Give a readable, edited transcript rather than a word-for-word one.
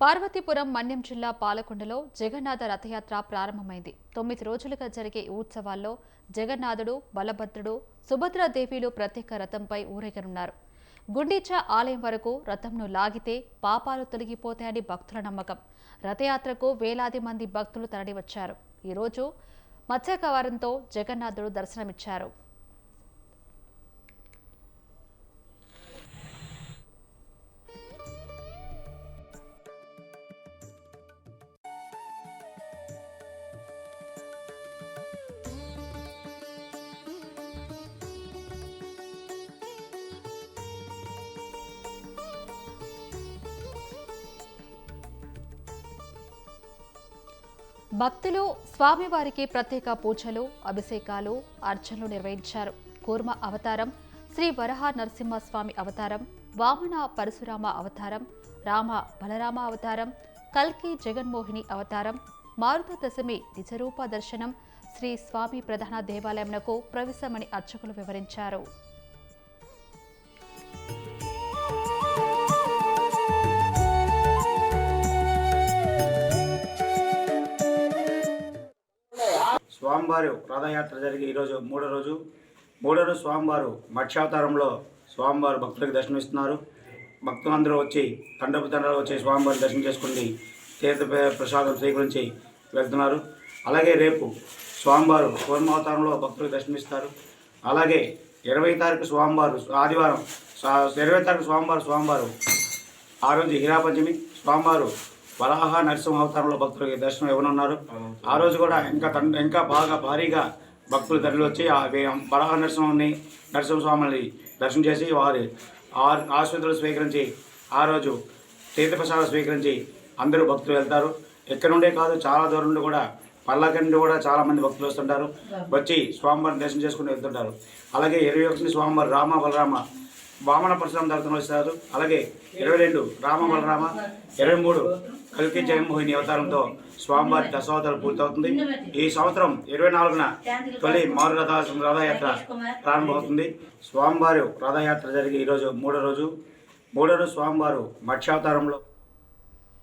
పార్వతీపురం మన్యం జిల్లా పాలకొండలో జగన్నాథ రథయాత్ర ప్రారంభమైంది. 9 రోజులుగా జరిగే ఈ ఉత్సవాల్లో జగన్నాథుడు, బలభద్రుడు, సుభద్రాదేవిలు ప్రత్యేక రథంపై ఊరేగనున్నారు. గుండీచా ఆలయం వరకు రథంను లాగితే పాపాలు తొలగిపోతాయని భక్తుల నమ్మకం. రథయాత్రకు వేలాది మంది భక్తులు తరలివచ్చారు. ఈరోజు మత్స్యకవారంతో జగన్నాథుడు దర్శనమిచ్చారు. భక్తులు స్వామివారికి ప్రత్యేక పూజలు, అభిషేకాలు, అర్చనలు నిర్వహించారు. కూర్మ అవతారం, శ్రీ వరహ నరసింహస్వామి అవతారం, వామన పరశురామ అవతారం, రామ బలరామ అవతారం, కల్కి జగన్మోహిని అవతారం, మారుత దశమి నిజరూప దర్శనం, శ్రీ స్వామి ప్రధాన దేవాలయంకు ప్రవేశమని అర్చకులు వివరించారు. స్వామివారి రథయాత్ర జరిగి ఈరోజు మూడో రోజు స్వామివారు మత్స్యావతారంలో స్వామివారు భక్తులకు దర్శనమిస్తున్నారు. భక్తులందరూ వచ్చి తండపు వచ్చి స్వామివారి దర్శనం చేసుకుని తీర్థ ప్రసాదం స్వీకరించి వెళ్తున్నారు. అలాగే రేపు స్వామివారు కూర్మావతారంలో భక్తులకు దర్శనమిస్తారు. అలాగే 20 తారీఖు స్వామివారు ఆదివారం 20 తారీఖు స్వామివారు ఆ రోజు హీరాపంచమి స్వామివారు వరాహ నరసింహ అవతారంలో భక్తులకి దర్శనం ఇవ్వనున్నారు. ఆ రోజు కూడా ఇంకా బాగా భారీగా భక్తులు తరలి వచ్చి వరాహ నరసింహస్వామిని దర్శనం చేసి వారి ఆశీర్వాదాలు స్వీకరించి ఆ రోజు తీర్థప్రసాదం స్వీకరించి అందరూ భక్తులు వెళ్తారు. ఎక్కడి నుండే కాదు, చాలా దూరం నుండి కూడా పల్లకి నుండి కూడా చాలామంది భక్తులు వస్తుంటారు. వచ్చి స్వామివారిని దర్శనం చేసుకుని వెళ్తుంటారు. అలాగే 21 స్వామివారు రామ బలరామ వామన పరశురామ దర్శనం వస్తారు. అలాగే 22 రామ బలరామ, 23 కల్కి జగన్మోహిని అవతారంతో స్వామివారి దశావతారం పూర్తవుతుంది. ఈ సంవత్సరం 24న తొలి మారు రథయాత్ర ప్రారంభమవుతుంది. స్వామివారి రథయాత్ర జరిగి ఈరోజు మూడో రోజు స్వామివారు మత్స్యావతారంలో